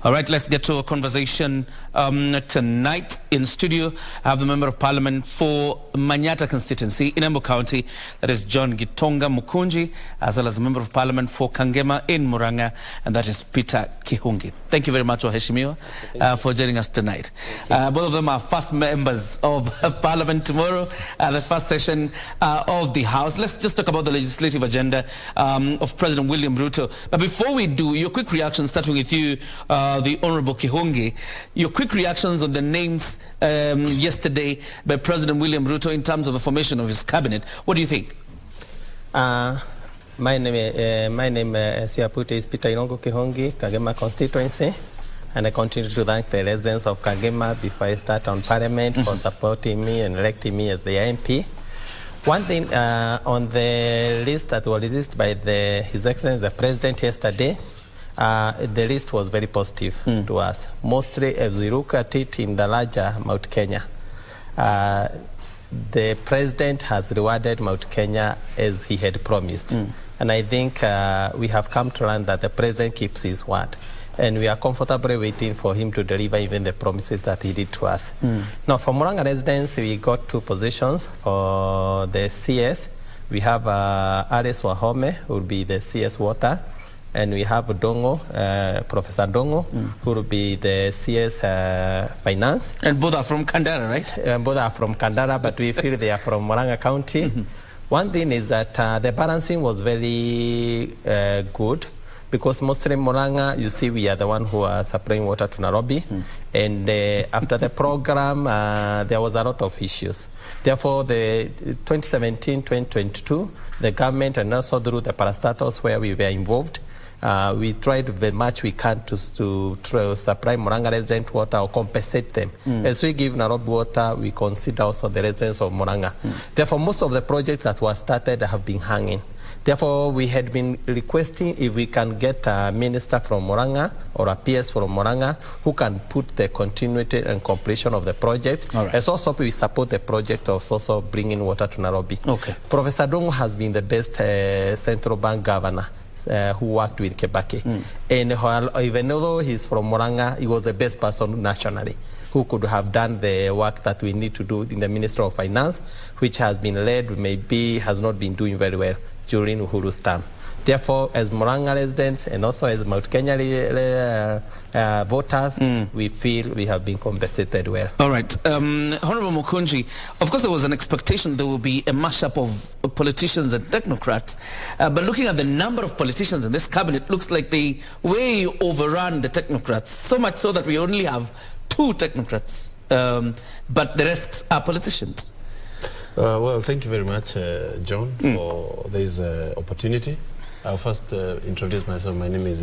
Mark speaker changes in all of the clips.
Speaker 1: All right, let's get to a conversation tonight. In studio, I have the Member of Parliament for Manyatta constituency in Embu County, that is John Gitonga Mukunji, as well as the Member of Parliament for Kangema in Muranga, and that is Peter Kihungi. Thank you very much, Oheshimiwa, for joining us tonight. Both of them are first members of Parliament tomorrow, the first session of the House. Let's just talk about the legislative agenda of President William Ruto. But before we do, your quick reaction, starting with you, the Honorable Kihungi, your quick reactions on the names yesterday by President William Ruto in terms of the formation of his cabinet. What do you think?
Speaker 2: My name, as you have put, is Peter Kihungi, Kangema constituency, and I continue to thank the residents of Kangema before I start on Parliament for supporting me and electing me as the MP. One thing on the list that was released by His Excellency the President yesterday, the list was very positive to us. Mostly, as we look at it in the larger Mount Kenya, the President has rewarded Mount Kenya as he had promised. And I think we have come to learn that the President keeps his word. And we are comfortably waiting for him to deliver even the promises that he did to us. Now, for Muranga residents, we got 2 positions. For the CS, we have Alice Wahome, who will be the CS Water. And we have Dongo, Professor Dongo, who will be the CS Finance.
Speaker 1: And both are from Kandara, right?
Speaker 2: Both are from Kandara, but we feel they are from Muranga County. One thing is that the balancing was very good, because mostly Muranga, you see, we are the one who are supplying water to Nairobi. And after the program, there was a lot of issues. Therefore, the 2017-2022, the government, and also through the parastatals where we were involved, we tried the much we can to supply Muranga resident water or compensate them. As we give Nairobi water, we consider also the residents of Muranga. Therefore, most of the projects that were started have been hanging. Therefore, we had been requesting if we can get a minister from Muranga or a PS from Muranga who can put the continuity and completion of the project.
Speaker 1: Right.
Speaker 2: As also we support the project of also bringing water to Nairobi.
Speaker 1: Okay.
Speaker 2: Professor Dongo has been the best central bank governor who worked with Kibaki. And even though he's from Muranga, he was the best person nationally who could have done the work that we need to do in the Ministry of Finance, which has been led, maybe has not been doing very well during Uhuru's term. Therefore, as Muranga residents and also as Mount Kenya voters, we feel we have been compensated well.
Speaker 1: All right. Honorable Mukunji, of course there was an expectation there will be a mashup of politicians and technocrats, but looking at the number of politicians in this cabinet, looks like they way overrun the technocrats, so much so that we only have 2 technocrats, but the rest are politicians.
Speaker 3: Well, thank you very much, John, for this opportunity. I'll first introduce myself. My name is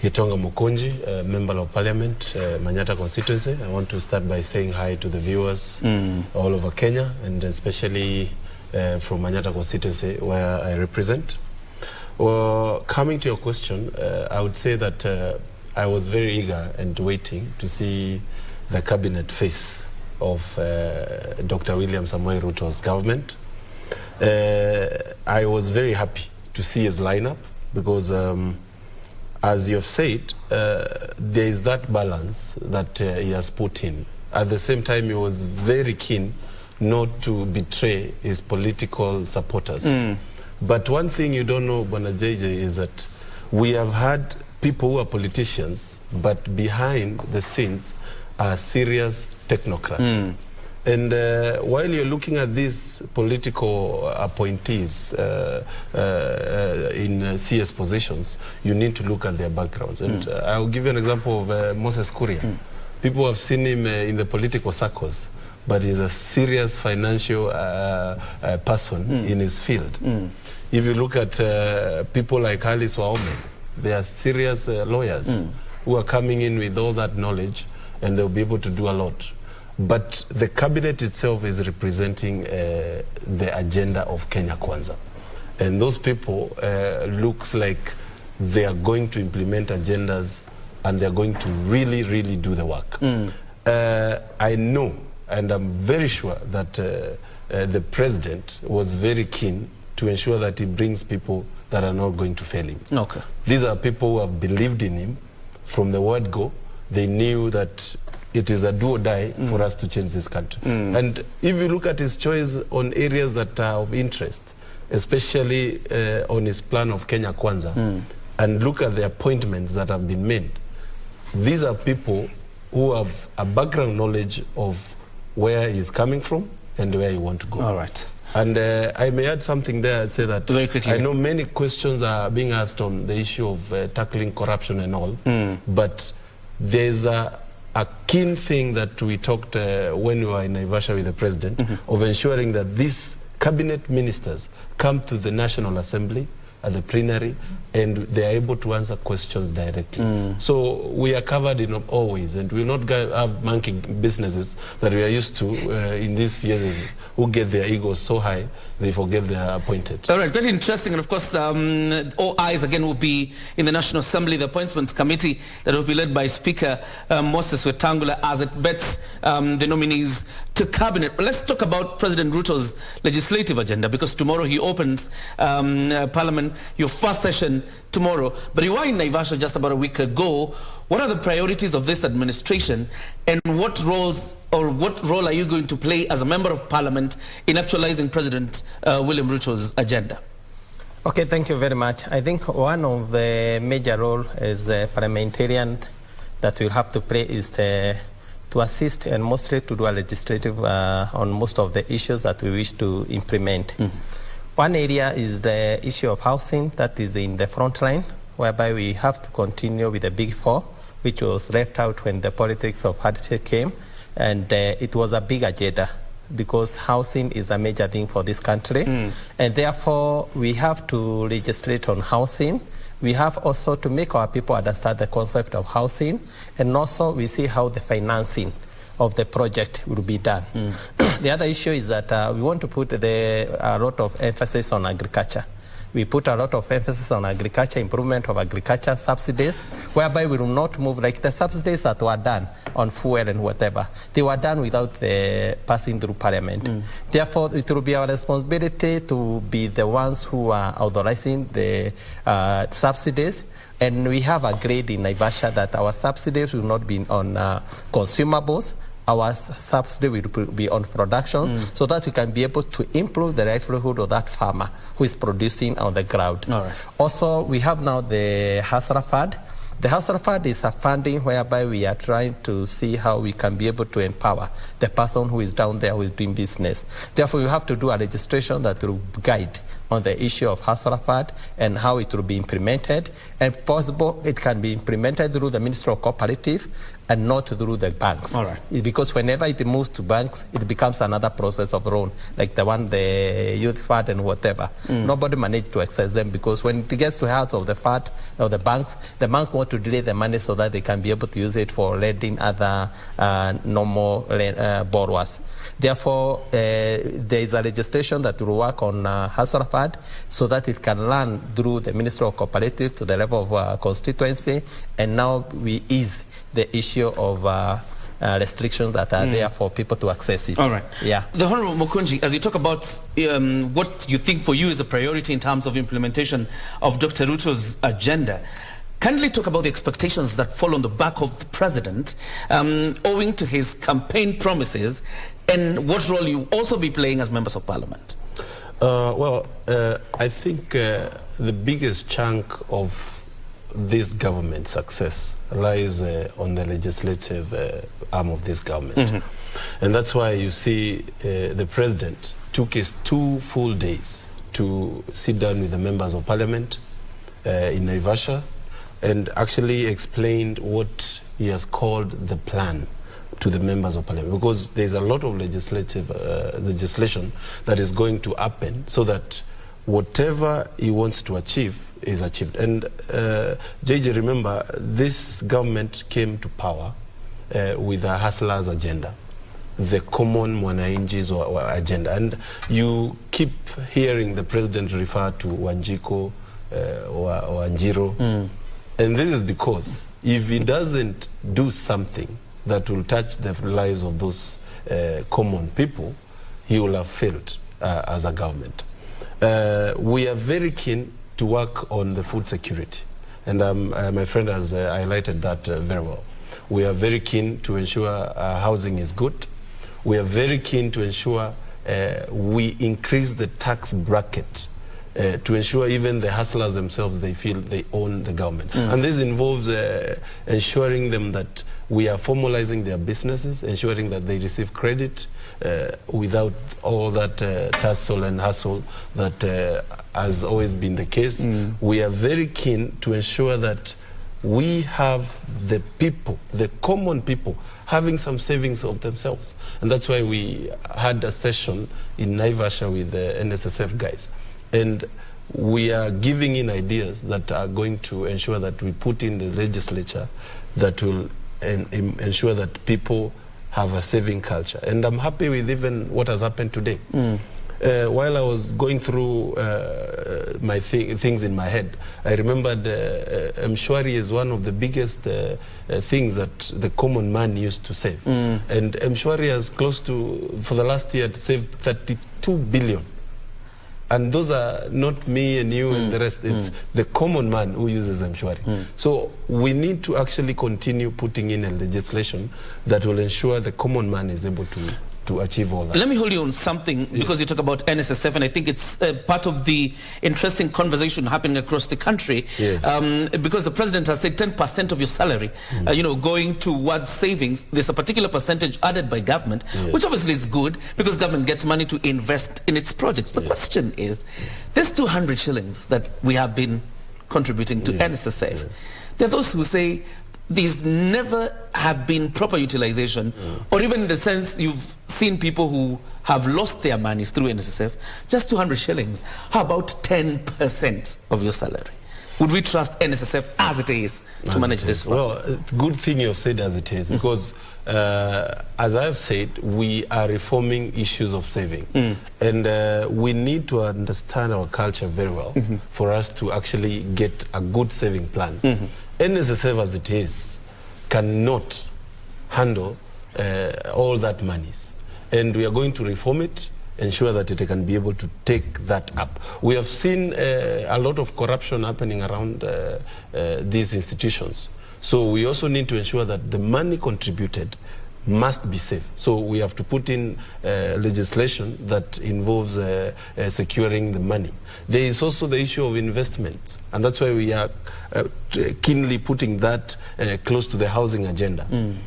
Speaker 3: Gitonga Mukunji, Member of Parliament, Manyatta constituency. I want to start by saying hi to the viewers all over Kenya, and especially from Manyatta constituency, where I represent. Well, coming to your question, I would say that I was very eager and waiting to see the cabinet face of Dr. William Samoei Ruto's government. I was very happy to see his lineup because, as you've said, there is that balance that he has put in. At the same time, he was very keen not to betray his political supporters. But one thing you don't know, Bwana JJ, is that we have had people who are politicians, but behind the scenes are serious technocrats. And while you're looking at these political appointees in CS positions, you need to look at their backgrounds. And I'll give you an example of Moses Kuria. People have seen him in the political circles, but he's a serious financial person in his field. If you look at people like Alice Wahome, they are serious lawyers who are coming in with all that knowledge, and they'll be able to do a lot. But the cabinet itself is representing the agenda of Kenya Kwanza. And those people looks like they are going to implement agendas, and they're going to really, really do the work. I know, and I'm very sure that the president was very keen to ensure that he brings people that are not going to fail him.
Speaker 1: Okay.
Speaker 3: These are people who have believed in him, from the word go, they knew that it is a do or die for us to change this country. And if you look at his choice on areas that are of interest, especially on his plan of Kenya Kwanza, and look at the appointments that have been made, these are people who have a background knowledge of where he's coming from and where he wants to go.
Speaker 1: All right.
Speaker 3: And I may add something there and say that
Speaker 1: very quickly.
Speaker 3: I know many questions are being asked on the issue of tackling corruption and all, but there's a keen thing that we talked when we were in Naivasha with the president of ensuring that these cabinet ministers come to the National Assembly at the plenary and they are able to answer questions directly. So we are covered in all ways, and we will not have monkey businesses that we are used to in these years who get their egos so high they forget they are appointed.
Speaker 1: All right, very interesting. And of course, all eyes again will be in the National Assembly, the appointment committee that will be led by Speaker Moses Wetangula as it vets the nominees to cabinet. But let's talk about President Ruto's legislative agenda, because tomorrow he opens Parliament, your first session tomorrow. But you were in Naivasha just about a week ago. What are the priorities of this administration, and what roles or what role are you going to play as a member of Parliament in actualizing President William Ruto's agenda?
Speaker 2: Okay, thank you very much. I think one of the major roles as a parliamentarian that we'll have to play is to assist and mostly to do a legislative on most of the issues that we wish to implement. One area is the issue of housing that is in the front line, whereby we have to continue with the Big Four, which was left out when the politics of hardship came. And it was a big agenda because housing is a major thing for this country. And therefore, we have to legislate on housing. We have also to make our people understand the concept of housing. And also, we see how the financing of the project will be done. The other issue is that we want to put a lot of emphasis on agriculture. We put a lot of emphasis on agriculture, improvement of agriculture subsidies, whereby we will not move like the subsidies that were done on fuel and whatever. They were done without the passing through Parliament. Therefore, it will be our responsibility to be the ones who are authorizing the subsidies. And we have agreed in Naivasha that our subsidies will not be on consumables. Our subsidy will be on production, so that we can be able to improve the livelihood of that farmer who is producing on the ground.
Speaker 1: All right.
Speaker 2: Also, we have now the Hustler Fund. The Hustler Fund is a funding whereby we are trying to see how we can be able to empower the person who is down there who is doing business. Therefore, we have to do a registration that will guide on the issue of Hustler Fund and how it will be implemented. And possible, it can be implemented through the Ministry of Cooperative and not through the banks.
Speaker 1: All right.
Speaker 2: Because whenever it moves to banks, it becomes another process of loan, like the one, the youth fund and whatever. Nobody managed to access them because when it gets to the hands of the fund or the banks want to delay the money so that they can be able to use it for lending other normal borrowers. Therefore, there is a legislation that will work on Hustler Fund so that it can run through the Ministry of Cooperative to the level of constituency, and now we ease the issue of restrictions that are there for people to access it.
Speaker 1: All right.
Speaker 2: Yeah.
Speaker 1: The Honorable Mukunji, as you talk about what you think for you is a priority in terms of implementation of Dr. Ruto's agenda, kindly talk about the expectations that fall on the back of the president owing to his campaign promises, and what role you also be playing as members of parliament.
Speaker 3: I think the biggest chunk of this government's success lies on the legislative arm of this government. And that's why you see the president took his 2 full days to sit down with the members of parliament in Naivasha and actually explained what he has called the plan to the members of parliament, because there's a lot of legislation that is going to happen so that whatever he wants to achieve is achieved. And JJ, remember, this government came to power with a hustler's agenda, the common mwananchi's agenda. And you keep hearing the president refer to Wanjiko or Wanjiro. And this is because if he doesn't do something that will touch the lives of those common people, he will have failed as a government. We are very keen to work on the food security, And my friend has highlighted that very well. We are very keen to ensure housing is good. We are very keen to ensure we increase the tax bracket to ensure even the hustlers themselves, they feel they own the government. And this involves ensuring them that we are formalizing their businesses, ensuring that they receive credit without all that tussle and hustle that has always been the case. We are very keen to ensure that we have the people, the common people, having some savings of themselves. And that's why we had a session in Naivasha with the NSSF guys. And we are giving in ideas that are going to ensure that we put in the legislature that will ensure that people have a saving culture. And I'm happy with even what has happened today. While I was going through my things in my head, I remembered Mshwari is one of the biggest things that the common man used to save. And Mshwari has close to, for the last year, saved 32 billion. And those are not me and you and the rest. It's the common man who uses Mshwari. So we need to actually continue putting in a legislation that will ensure the common man is able to achieve all that.
Speaker 1: Let me hold you on something, because you talk about NSSF, and I think it's part of the interesting conversation happening across the country. Because the president has said 10% of your salary, going towards savings. There's a particular percentage added by government, which obviously is good, because government gets money to invest in its projects. The question is, there's 200 shillings that we have been contributing to NSSF. There are those who say, these never have been proper utilization, or even in the sense you've seen people who have lost their monies through NSSF, just 200 shillings. How about 10% of your salary? Would we trust NSSF as it is to manage this fund?
Speaker 3: Well, good thing you've said as it is, because as I've said, we are reforming issues of saving. And we need to understand our culture very well for us to actually get a good saving plan. NSSF as it is cannot handle all that monies, and we are going to reform it, ensure that it can be able to take that up. We have seen a lot of corruption happening around these institutions, so we also need to ensure that the money contributed must be safe. So we have to put in legislation that involves securing the money. There is also the issue of investment, and that's why we are keenly putting that close to the housing agenda,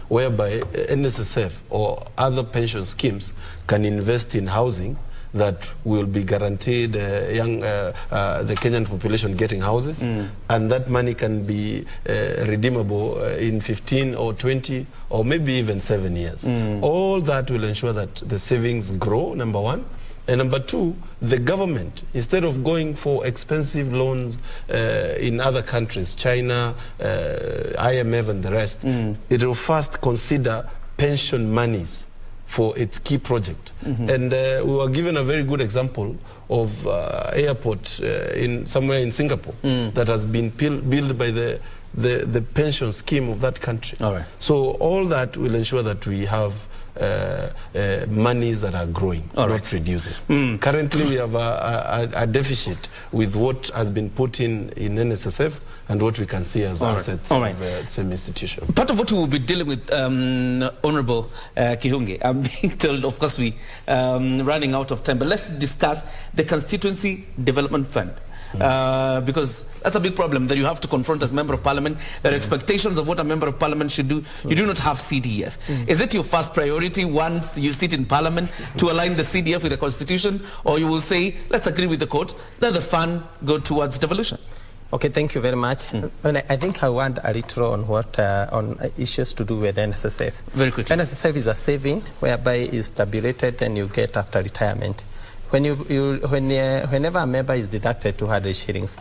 Speaker 3: whereby NSSF or other pension schemes can invest in housing that will be guaranteed the Kenyan population getting houses, and that money can be redeemable in 15 or 20 or maybe even 7 years. All that will ensure that the savings grow, number one. And number two, the government, instead of going for expensive loans in other countries, China, IMF and the rest, it will first consider pension monies for its key project. And we were given a very good example of airport somewhere in Singapore that has been built by the pension scheme of that country. So all that will ensure that we have monies that are growing, not reducing. Currently we have a deficit with what has been put in NSSF and what we can see as assets of the same institution.
Speaker 1: Part of what we will be dealing with, Honorable Kihungi, I'm being told, of course, we running out of time, but let's discuss the Constituency Development Fund. Because that's a big problem that you have to confront as Member of Parliament. There are expectations of what a Member of Parliament should do. You do not have CDF. Is it your first priority once you sit in Parliament to align the CDF with the Constitution, or you will say, let's agree with the court, let the fund go towards devolution?
Speaker 2: Okay, thank you very much. And I think I want a little on what on issues to do with NSSF.
Speaker 1: Very quickly.
Speaker 2: NSSF is a saving whereby it's tabulated and you get after retirement. Whenever a member is deducted 200 shillings,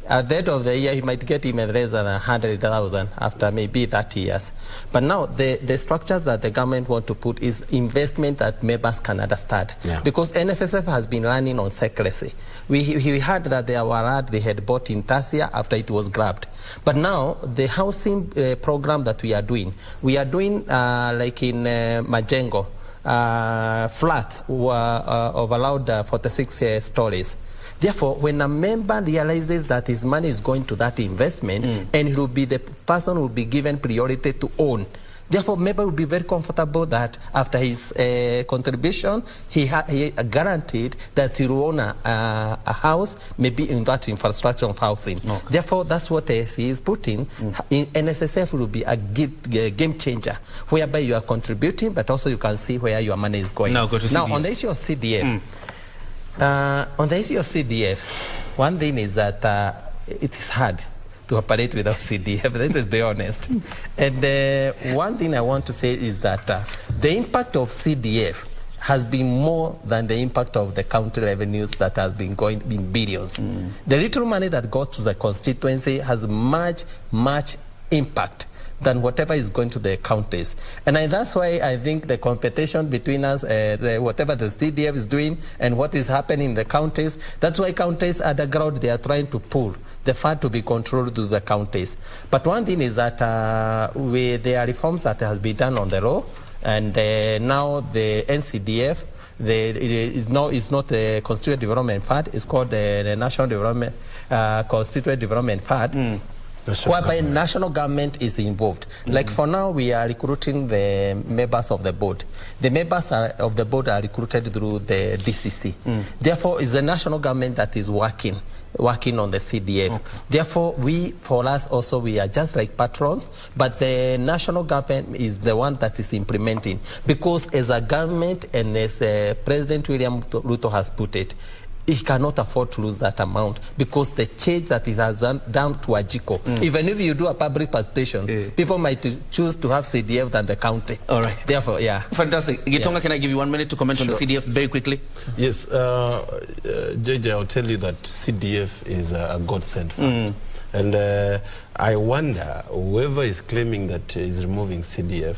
Speaker 2: at the end of the year, he might get even less than 100,000 after maybe 30 years. But now, the structures that the government want to put is investment that members can understand. Because NSSF has been running on secrecy. We heard that there were land they had bought in Tasia after it was grabbed. But now, the housing program that we are doing like in Majengo, flat of allowed 46 stories. Therefore, when a member realizes that his money is going to that investment, and he will be the person who will be given priority to own. Therefore, member will be very comfortable that after his contribution, he guaranteed that he will own a house, maybe in that infrastructure of housing. Okay. Therefore, that's what he is putting. NSSF will be a game changer, whereby you are contributing, but also you can see where your money is going.
Speaker 1: Now, go to CDF.
Speaker 2: Now, on the issue of CDF, one thing is that it is hard to operate without CDF, let's be honest. And one thing I want to say is that the impact of CDF has been more than the impact of the county revenues that has been going in billions. The little money that goes to the constituency has much impact than whatever is going to the counties. And that's why I think the competition between us, whatever the CDF is doing and what is happening in the counties, that's why counties at the ground, they are trying to pull the fund to be controlled to the counties. But one thing is that there are reforms that has been done on the law, and now the NCDF, is not the Constituent Development Fund, it's called the National Development Constituent Development Fund. Whereby national government is involved. Like for now, we are recruiting the members of the board. The members of the board are recruited through the DCC. Therefore, it's the national government that is working on the CDF. Okay. Therefore, for us also, we are just like patrons, but the national government is the one that is implementing. Because as a government and as President William Ruto has put it, he cannot afford to lose that amount, because the change that it has done to Ajiko, even if you do a public participation, people might choose to have CDF than the county. All right. Therefore, yeah.
Speaker 1: Fantastic. Gitonga, can I give you 1 minute to comment on the CDF very quickly?
Speaker 3: Yes. JJ, I'll tell you that CDF is a godsend fund. And I wonder, whoever is claiming that is removing CDF,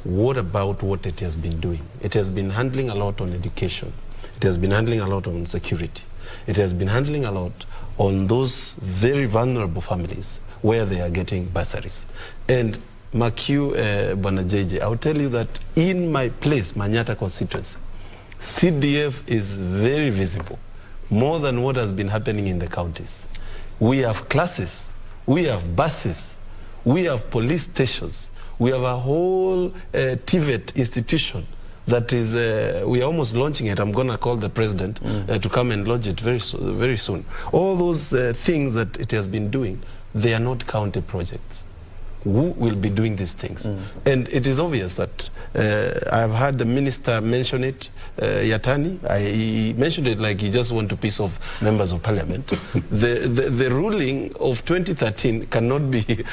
Speaker 3: what about what it has been doing? It has been handling a lot on education. It has been handling a lot on security. It has been handling a lot on those very vulnerable families where they are getting bursaries. And Makiu Bwana JJ, I'll tell you that in my place, Manyatta constituency, CDF is very visible, more than what has been happening in the counties. We have classes, we have buses, we have police stations, we have a whole TVET institution that is, we are almost launching it. I'm going to call the president to come and launch it very soon. All those things that it has been doing, they are not county projects. Who will be doing these things? And it is obvious that I've heard the minister mention it, Yatani. He mentioned it like he just want to piss off members of parliament. The ruling of 2013 cannot be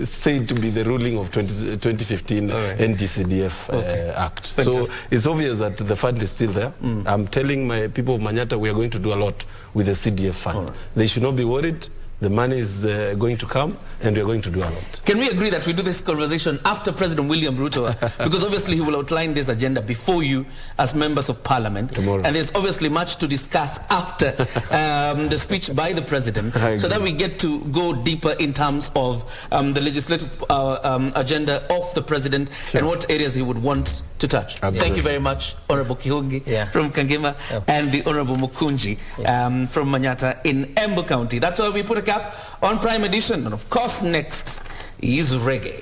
Speaker 3: said to be the ruling of 2015 NDCDF Act. Fantastic. So it's obvious that the fund is still there. I'm telling my people of Manyatta, we are going to do a lot with the CDF fund. They should not be worried. The money is going to come, and we're going to do a lot.
Speaker 1: Can we agree that we do this conversation after President William Ruto? Because obviously he will outline this agenda before you as members of parliament. Tomorrow. And there's obviously much to discuss after the speech by the president, so that we get to go deeper in terms of the legislative agenda of the president and what areas he would want to touch. Absolutely. Thank you very much, Honorable Kihungi from Kangema and the Honorable Mukunji from Manyatta in Embu County. That's why we put a cap on Prime Edition. And of course, next is reggae.